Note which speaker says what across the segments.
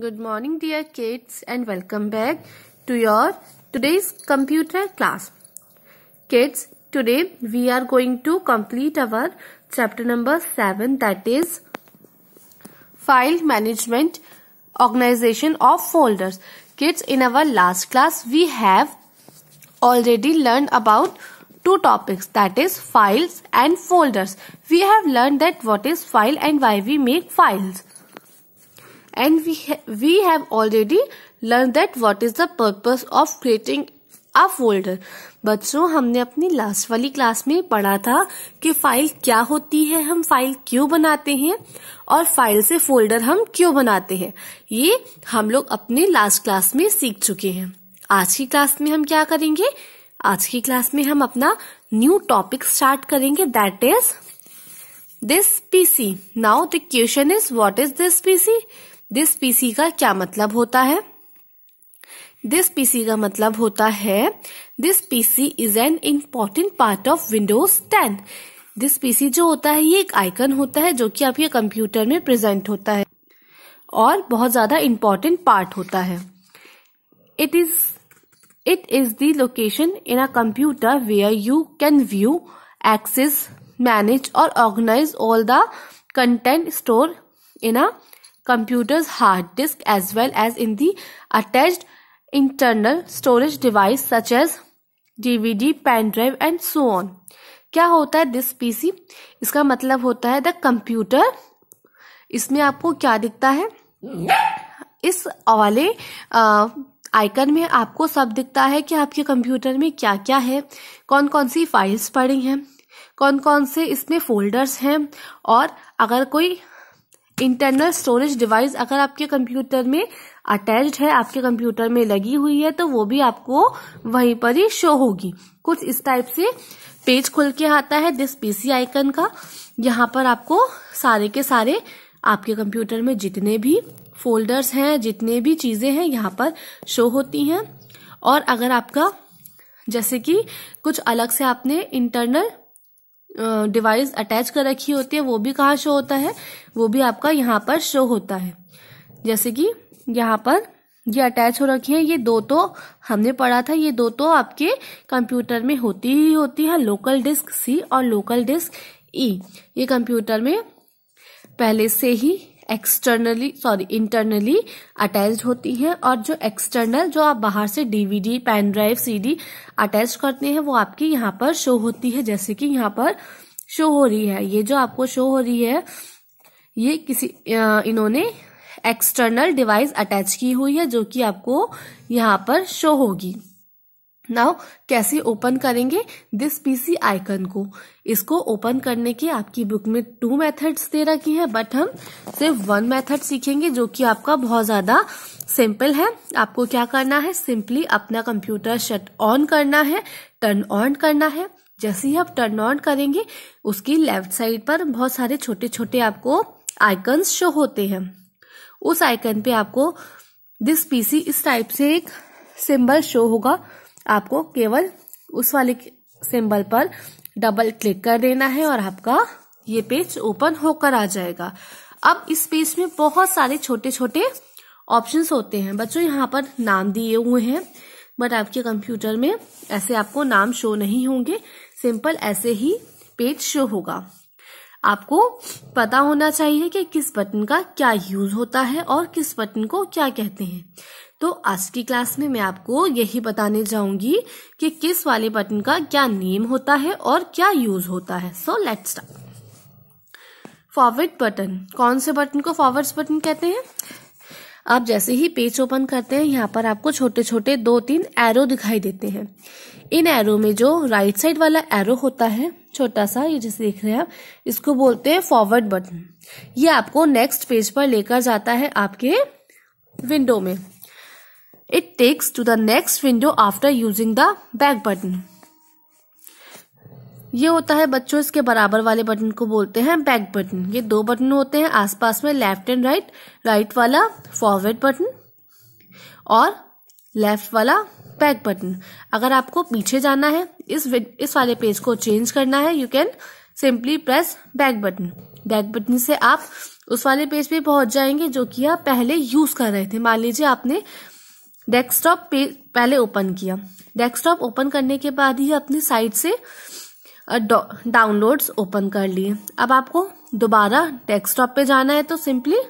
Speaker 1: Good morning dear kids and welcome back to your today's computer class. Kids, today we are going to complete our chapter number 7, that is file management, organization of folders. Kids, in our last class we have already learned about two topics, that is files and folders. We have learned that what is file and why we make files. And we have already learned that what is the purpose of creating a folder. बच्चों, हमने अपनी last वाली class में पढ़ा था कि file क्या होती है, हम फाइल क्यों बनाते हैं और फाइल से फोल्डर हम क्यों बनाते हैं. ये हम लोग अपने लास्ट क्लास में सीख चुके हैं. आज की क्लास में हम क्या करेंगे? आज की क्लास में हम अपना न्यू टॉपिक स्टार्ट करेंगे, that is this PC. Now the question is what is this PC. This PC का क्या मतलब होता है? दिस पीसी का मतलब होता है this PC is an important part of Windows 10. This PC जो होता है ये एक आइकन होता है जो कि आपके कंप्यूटर में प्रेजेंट होता है और बहुत ज्यादा इम्पॉर्टेंट पार्ट होता है. It is the location in a computer where you can view, access, manage और organise all the content store in a computer's hard disk as well as in the attached internal storage device such as DVD, pen drive and so on. क्या होता है this PC? इसका मतलब होता है the computer. इसमें आपको क्या दिखता है? इस वाले आइकन में आपको सब दिखता है कि आपके कंप्यूटर में क्या क्या है, कौन कौन सी फाइल्स पड़ी हैं, कौन कौन से इसमें फोल्डर्स हैं, और अगर कोई इंटरनल स्टोरेज डिवाइस अगर आपके कंप्यूटर में अटैच्ड है, आपके कंप्यूटर में लगी हुई है, तो वो भी आपको वहीं पर ही शो होगी. कुछ इस टाइप से पेज खुल के आता है दिस पीसी आइकन का. यहाँ पर आपको सारे के सारे आपके कंप्यूटर में जितने भी फोल्डर्स हैं, जितने भी चीजें हैं, यहाँ पर शो होती हैं. और अगर आपका जैसे कि कुछ अलग से आपने इंटरनल डिवाइस अटैच कर रखी होती है, वो भी कहाँ शो होता है? वो भी आपका यहाँ पर शो होता है. जैसे कि यहाँ पर ये अटैच हो रखी है, ये दो तो हमने पढ़ा था, ये दो तो आपके कंप्यूटर में होती ही होती है, लोकल डिस्क सी और लोकल डिस्क ई. ये कंप्यूटर में पहले से ही इंटरनली अटैच्ड होती हैं, और जो एक्सटर्नल जो आप बाहर से DVD, pen drive, CD attach करते हैं वो आपकी यहाँ पर शो होती है. जैसे कि यहाँ पर शो हो रही है, ये जो आपको शो हो रही है ये इन्होंने एक्सटर्नल डिवाइस अटैच की हुई है जो कि आपको यहाँ पर शो होगी. नाउ कैसे ओपन करेंगे दिस पीसी आइकन को? इसको ओपन करने के आपकी बुक में 2 मेथड्स दे रखी हैं, बट हम सिर्फ 1 मेथड सीखेंगे जो कि आपका बहुत ज्यादा सिंपल है. आपको क्या करना है? सिंपली अपना कंप्यूटर शट ऑन करना है, टर्न ऑन करना है. जैसे ही आप टर्न ऑन करेंगे उसकी लेफ्ट साइड पर बहुत सारे छोटे छोटे आपको आइकन्स शो होते हैं. उस आइकन पे आपको दिस पीसी इस टाइप से एक सिंबल शो होगा. आपको केवल उस वाले सिंबल पर डबल क्लिक कर देना है और आपका ये पेज ओपन होकर आ जाएगा. अब इस पेज में बहुत सारे छोटे छोटे ऑप्शंस होते हैं. बच्चों, यहाँ पर नाम दिए हुए हैं, बट आपके कंप्यूटर में ऐसे आपको नाम शो नहीं होंगे, सिंपल ऐसे ही पेज शो होगा. आपको पता होना चाहिए कि किस बटन का क्या यूज होता है और किस बटन को क्या कहते हैं. तो आज की क्लास में मैं आपको यही बताने जाऊंगी कि किस वाले बटन का क्या नेम होता है और क्या यूज होता है. So let's start. Forward button. कौन से बटन को फॉरवर्ड बटन कहते हैं? आप जैसे ही पेज ओपन करते हैं यहाँ पर आपको छोटे छोटे 2-3 एरो दिखाई देते हैं. इन एरो में जो राइट साइड वाला एरो होता है छोटा सा, ये जैसे देख रहे हैं आप, इसको बोलते हैं फॉरवर्ड बटन. ये आपको नेक्स्ट पेज पर लेकर जाता है आपके विंडो में. It takes to the next window after using the back button. ये होता है बच्चों, इसके बराबर वाले बटन को बोलते हैं बैक बटन. ये 2 बटन होते हैं आसपास में, लेफ्ट एंड राइट. राइट वाला फॉरवर्ड बटन और लेफ्ट वाला बैक बटन. अगर आपको पीछे जाना है, इस वाले पेज को चेंज करना है, you can simply press back button. Back button से आप उस वाले पेज पे पहुंच जाएंगे जो कि आप पहले यूज कर रहे थे। मान लीजिए आपने डेस्कटॉप पे पहले ओपन किया, डेस्कटॉप ओपन करने के बाद ही अपनी साइट से डाउनलोड्स ओपन कर लिए। अब आपको दोबारा डेस्कटॉप पे जाना है तो सिंपली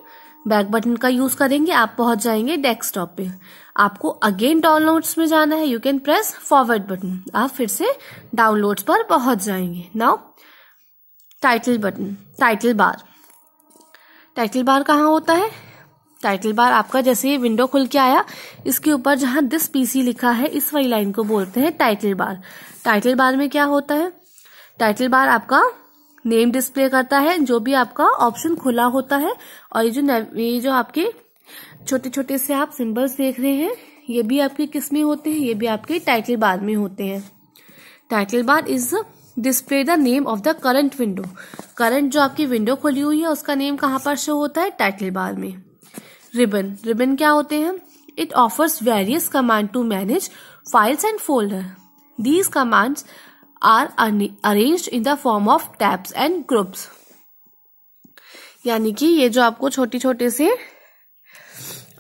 Speaker 1: बैक बटन का यूज करेंगे, आप पहुंच जाएंगे डेस्कटॉप पे। आपको अगेन डाउनलोड्स में जाना है, you can press forward button, आप फिर से डाउनलोड्स पर पहुंच जाएंगे। Now title button, title bar. Title bar कहाँ होता है? टाइटल बार आपका जैसे ये विंडो खुल के आया, इसके ऊपर जहां दिस पीसी लिखा है इस वाली लाइन को बोलते हैं टाइटल बार। टाइटल बार में क्या होता है? टाइटल बार आपका नेम डिस्प्ले करता है, जो भी आपका ऑप्शन खुला होता है। और ये जो आपके छोटे छोटे से आप सिंबल्स देख रहे हैं, ये भी आपके किस में होते हैं? ये भी आपके टाइटल बार में होते हैं। Title bar is display the name of the current window. Current जो आपकी विंडो खुली हुई है उसका नेम कहाँ पर शो होता है? टाइटल बार में। रिबन, रिबन क्या होते हैं? It offers various command to manage files and folder. These commands are arranged in the form of tabs and groups. यानी कि ये जो आपको छोटे छोटे से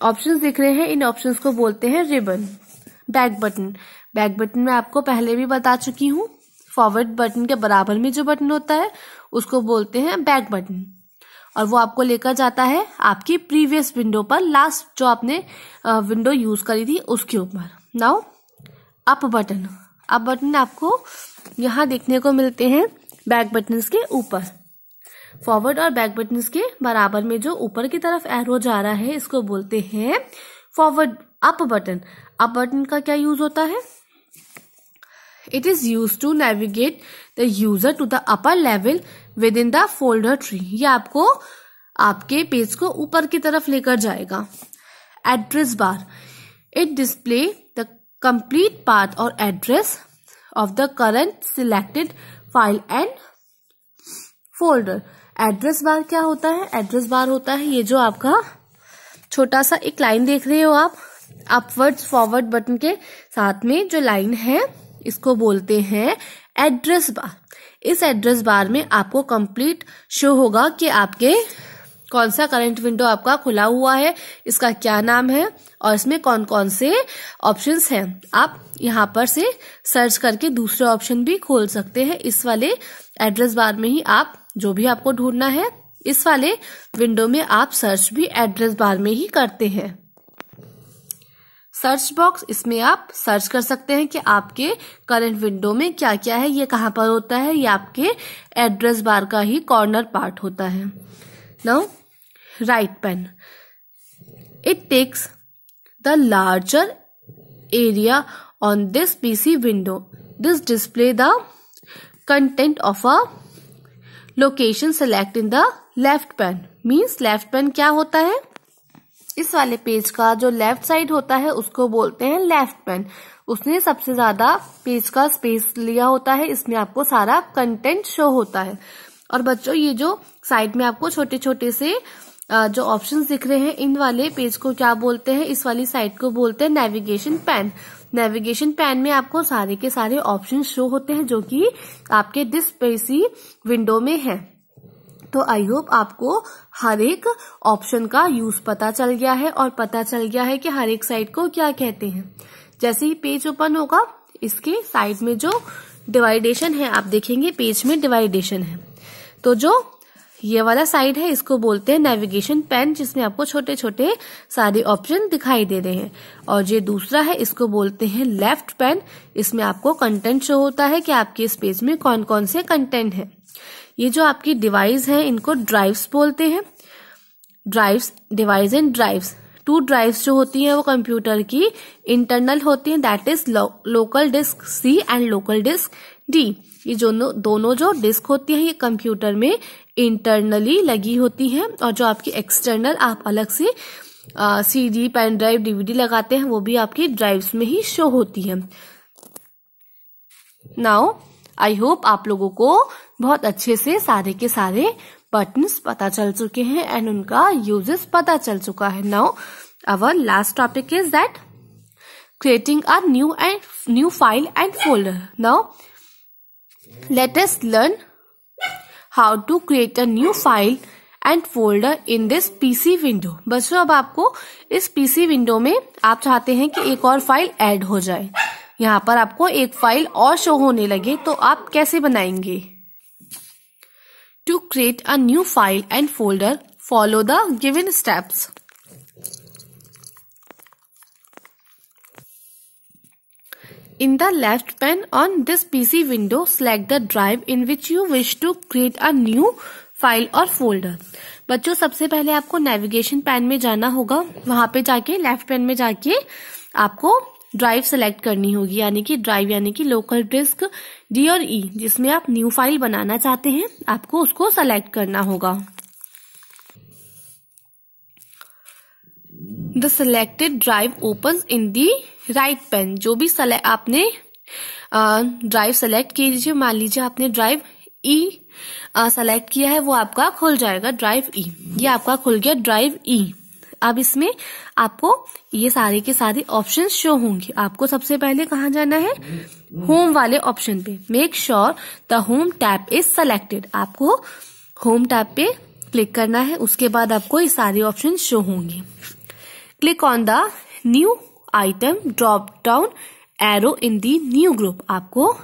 Speaker 1: ऑप्शंस दिख रहे हैं, इन ऑप्शंस को बोलते हैं ribbon. Back button, back button में आपको पहले भी बता चुकी हूँ, फॉरवर्ड बटन के बराबर में जो बटन होता है उसको बोलते हैं बैक बटन, और वो आपको लेकर जाता है आपकी प्रीवियस विंडो पर, लास्ट जो आपने विंडो यूज करी थी उसके ऊपर। Now up button, up button आपको यहाँ देखने को मिलते हैं बैक बटन्स के ऊपर। फॉरवर्ड और बैक बटन्स के बराबर में जो ऊपर की तरफ एरो जा रहा है इसको बोलते हैं forward up button. Up button का क्या यूज होता है? It is use to navigate the user to the upper level within the folder tree. ये आपको आपके पेज को ऊपर की तरफ लेकर जाएगा। Address bar, it display the complete path और address of the current selected file and folder। Address bar क्या होता है? एड्रेस बार होता है ये जो आपका छोटा सा एक लाइन देख रहे हो आप, अपवर्ड फॉरवर्ड बटन के साथ में जो लाइन है इसको बोलते हैं एड्रेस बार। इस एड्रेस बार में आपको कंप्लीट शो होगा कि आपके कौन सा करंट विंडो आपका खुला हुआ है, इसका क्या नाम है और इसमें कौन कौन से ऑप्शंस हैं। आप यहाँ पर से सर्च करके दूसरे ऑप्शन भी खोल सकते हैं। इस वाले एड्रेस बार में ही आप जो भी आपको ढूंढना है, इस वाले विंडो में आप सर्च भी एड्रेस बार में ही करते हैं। सर्च बॉक्स, इसमें आप सर्च कर सकते हैं कि आपके करंट विंडो में क्या क्या है, ये कहाँ पर होता है। ये आपके एड्रेस बार का ही कॉर्नर पार्ट होता है। Now right pane, it takes the larger area on this PC window. This display the content of a location select in the left pane. Means left pane क्या होता है? इस वाले page का जो लेफ्ट साइड होता है उसको बोलते हैं लेफ्ट पैन। उसने सबसे ज्यादा पेज का स्पेस लिया होता है, इसमें आपको सारा कंटेंट शो होता है। और बच्चों ये जो साइड में आपको छोटे छोटे से जो ऑप्शंस दिख रहे हैं, इन वाले पेज को क्या बोलते हैं? इस वाली साइड को बोलते हैं नेविगेशन पैन। नेविगेशन पैन में आपको सारे के सारे ऑप्शन शो होते हैं जो कि आपके दिस पीसी विंडो में है। तो आई होप आपको हर एक ऑप्शन का यूज पता चल गया है और पता चल गया है कि हर एक साइड को क्या कहते हैं। जैसे ही पेज ओपन होगा, इसके साइड में जो डिवाइडेशन है आप देखेंगे, पेज में डिवाइडेशन है। तो जो ये वाला साइड है इसको बोलते हैं नेविगेशन पैन, जिसमें आपको छोटे छोटे सारे ऑप्शन दिखाई दे रहे हैं। और ये दूसरा है इसको बोलते हैं लेफ्ट पैन, इसमें आपको कंटेंट शो होता है कि आपके इस पेज में कौन कौन से कंटेंट है। ये जो आपकी डिवाइस है इनको ड्राइव्स बोलते हैं। Drives, device and drives, 2 drives जो होती हैं वो कंप्यूटर की इंटरनल होती हैं, that is local disk C and local disk D. ये दोनों जो डिस्क होती है ये कंप्यूटर में इंटरनली लगी होती हैं, और जो आपकी एक्सटर्नल आप अलग से सीडी, पेन ड्राइव, डीवीडी लगाते हैं वो भी आपकी ड्राइव्स में ही शो होती है। नाउ आई होप आप लोगों को बहुत अच्छे से सारे के सारे बटन्स पता चल चुके हैं एंड उनका यूजेस पता चल चुका है। Now our last topic is that creating a new file and folder. Now let us learn how to create a new file and folder in this PC window. बच्चों अब आपको इस पीसी विंडो में आप चाहते हैं कि एक और फाइल ऐड हो जाए, यहाँ पर आपको एक फाइल और शो होने लगे, तो आप कैसे बनाएंगे? To create a new file and folder follow the given steps. In the left pane on this PC window, select the drive in which you wish to create a new file or folder. बच्चों सबसे पहले आपको navigation pan में जाना होगा, वहां पे जाके लेफ्ट पैन में जाके आपको ड्राइव सेलेक्ट करनी होगी, यानी कि ड्राइव यानी कि लोकल डिस्क डी और ई, जिसमें आप न्यू फाइल बनाना चाहते हैं, आपको उसको सेलेक्ट करना होगा। The selected drive opens in the right pane। जो भी आपने ड्राइव सेलेक्ट कीजिए, मान लीजिए आपने ड्राइव ई सेलेक्ट किया है, वो आपका खुल जाएगा ड्राइव ई। ये आपका खुल गया ड्राइव ई। अब इसमें आपको ये सारे के सारे ऑप्शन शो होंगे। आपको सबसे पहले कहाँ जाना है? होम वाले ऑप्शन पे। Make sure the home tab is selected. आपको होम टैब पे क्लिक करना है, उसके बाद आपको ये सारे ऑप्शन शो होंगे। Click on the new item drop down arrow in the new group. आपको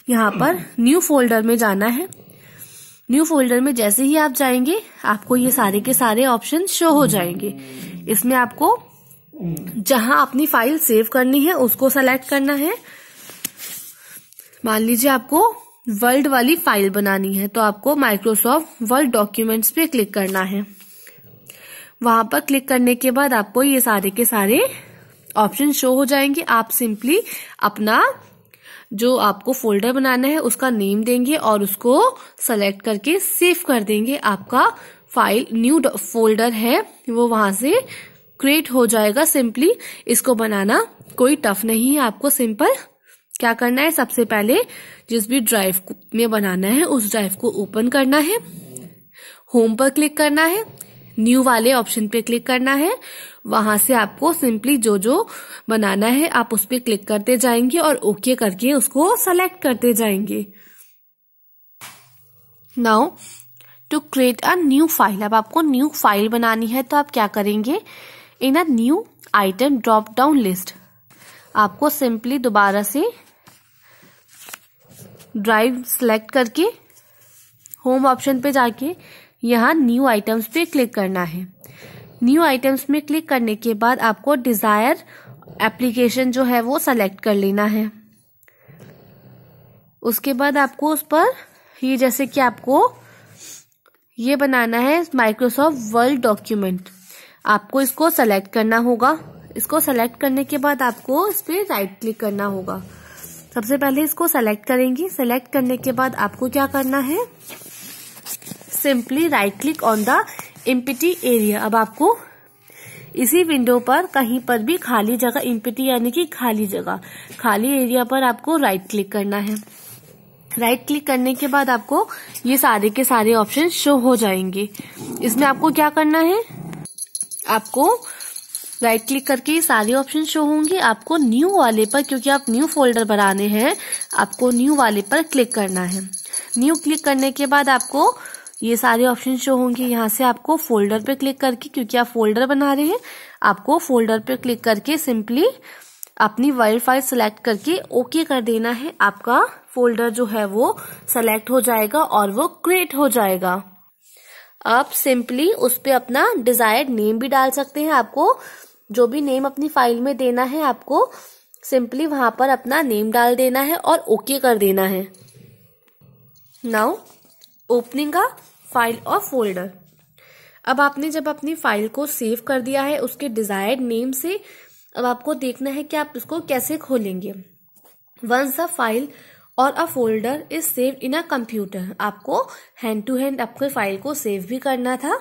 Speaker 1: यहाँ पर न्यू फोल्डर में जाना है। न्यू फोल्डर में जैसे ही आप जाएंगे, आपको ये सारे के सारे ऑप्शन शो हो जाएंगे। इसमें आपको जहां अपनी फाइल सेव करनी है उसको सेलेक्ट करना है। मान लीजिए आपको वर्ल्ड वाली फाइल बनानी है, तो आपको माइक्रोसॉफ्ट वर्ड डॉक्यूमेंट्स पे क्लिक करना है। वहां पर क्लिक करने के बाद आपको ये सारे के सारे ऑप्शन शो हो जाएंगे। आप सिंपली अपना जो आपको फोल्डर बनाना है उसका नेम देंगे और उसको सेलेक्ट करके सेव कर देंगे। आपका फाइल न्यू फोल्डर है वो वहां से क्रिएट हो जाएगा। सिंपली इसको बनाना कोई टफ नहीं है। आपको सिंपल क्या करना है, सबसे पहले जिस भी ड्राइव में बनाना है उस ड्राइव को ओपन करना है, होम पर क्लिक करना है, न्यू वाले ऑप्शन पे क्लिक करना है। वहां से आपको सिंपली जो जो बनाना है आप उस पे क्लिक करते जाएंगे और ओके करके उसको सेलेक्ट करते जाएंगे। Now to create a new file. अब आपको न्यू फाइल बनानी है, तो आप क्या करेंगे? In a new item drop down list आपको सिंपली दोबारा से ड्राइव सेलेक्ट करके होम ऑप्शन पे जाके यहाँ न्यू आइटम्स पे क्लिक करना है। न्यू आइटम्स में क्लिक करने के बाद आपको डिजायर एप्लीकेशन जो है वो सेलेक्ट कर लेना है। उसके बाद आपको उस पर ये जैसे कि आपको ये बनाना है माइक्रोसॉफ्ट वर्ड डॉक्यूमेंट, आपको इसको सेलेक्ट करना होगा। इसको सेलेक्ट करने के बाद आपको इस पे राइट क्लिक करना होगा। सबसे पहले इसको सेलेक्ट करेंगे। सेलेक्ट करने के बाद आपको क्या करना है? Simply write click on the empty area. अब आपको इसी विंडो पर कहीं पर भी खाली जगह, एम्प्टी यानी कि खाली जगह, खाली एरिया पर आपको राइट क्लिक करना है। राइट क्लिक करने के बाद आपको ये सारे के सारे ऑप्शन शो हो जाएंगे। इसमें आपको क्या करना है? आपको राइट क्लिक करके ये सारे ऑप्शन शो होंगे। आपको न्यू वाले पर, क्योंकि आप न्यू फोल्डर बनाने हैं, आपको न्यू वाले पर क्लिक करना है। न्यू क्लिक करने के बाद आपको ये सारे ऑप्शन शो होंगे। यहाँ से आपको फोल्डर पे क्लिक करके, क्योंकि आप फोल्डर बना रहे हैं, आपको फोल्डर पे क्लिक करके सिंपली अपनी वर्ड फाइल सेलेक्ट करके ओके कर देना है। आपका फोल्डर जो है वो सेलेक्ट हो जाएगा और वो क्रिएट हो जाएगा। आप सिंपली उस पे अपना डिजायर्ड नेम भी डाल सकते हैं। आपको जो भी नेम अपनी फाइल में देना है, आपको सिंपली वहां पर अपना नेम डाल देना है और ओके कर देना है। नाउ ओपनिंग अ फाइल और फोल्डर। अब आपने जब अपनी फाइल को सेव कर दिया है उसके डिजायर्ड नेम से, अब आपको देखना है कि आप इसको कैसे खोलेंगे। वंस अ फाइल और a folder is save in a computer. आपको हैंड टू हैंड अपने फाइल को सेव भी करना था।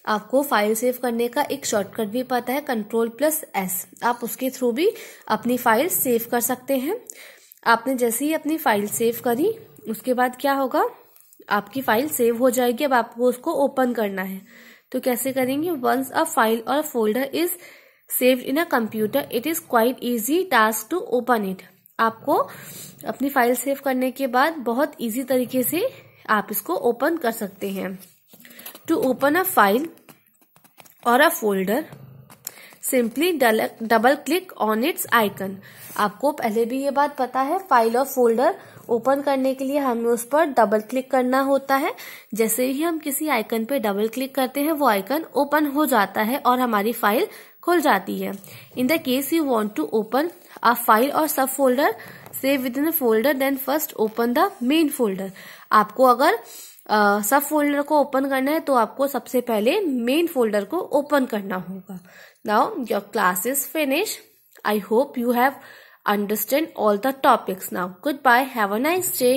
Speaker 1: आपको फाइल सेव करने का एक शॉर्टकट भी पता है, Ctrl+S। आप उसके थ्रू भी अपनी फाइल सेव कर सकते हैं। आपने जैसे ही अपनी फाइल सेव करी, उसके बाद क्या होगा? आपकी फाइल सेव हो जाएगी। अब आपको उसको ओपन करना है, तो कैसे करेंगे? वंस अ फाइल और folder is saved in a computer it is quite easy task to open it. आपको अपनी फाइल सेव करने के बाद बहुत इजी तरीके से आप इसको ओपन कर सकते हैं। to open a file or a folder, simply double click on its icon. आपको पहले भी ये बात पता है, फाइल और फोल्डर ओपन करने के लिए हमें उस पर डबल क्लिक करना होता है. जैसे ही हम किसी आइकन पे डबल क्लिक करते हैं वो आइकन ओपन हो जाता है और हमारी फाइल खुल जाती है. In the case you want to open a file और sub folder, save within a folder, then first open the main folder. आपको अगर सब फोल्डर को ओपन करना है तो आपको सबसे पहले मेन फोल्डर को ओपन करना होगा. Now your class is finish. I hope you have understand all the topics now. Goodbye. Have a nice day.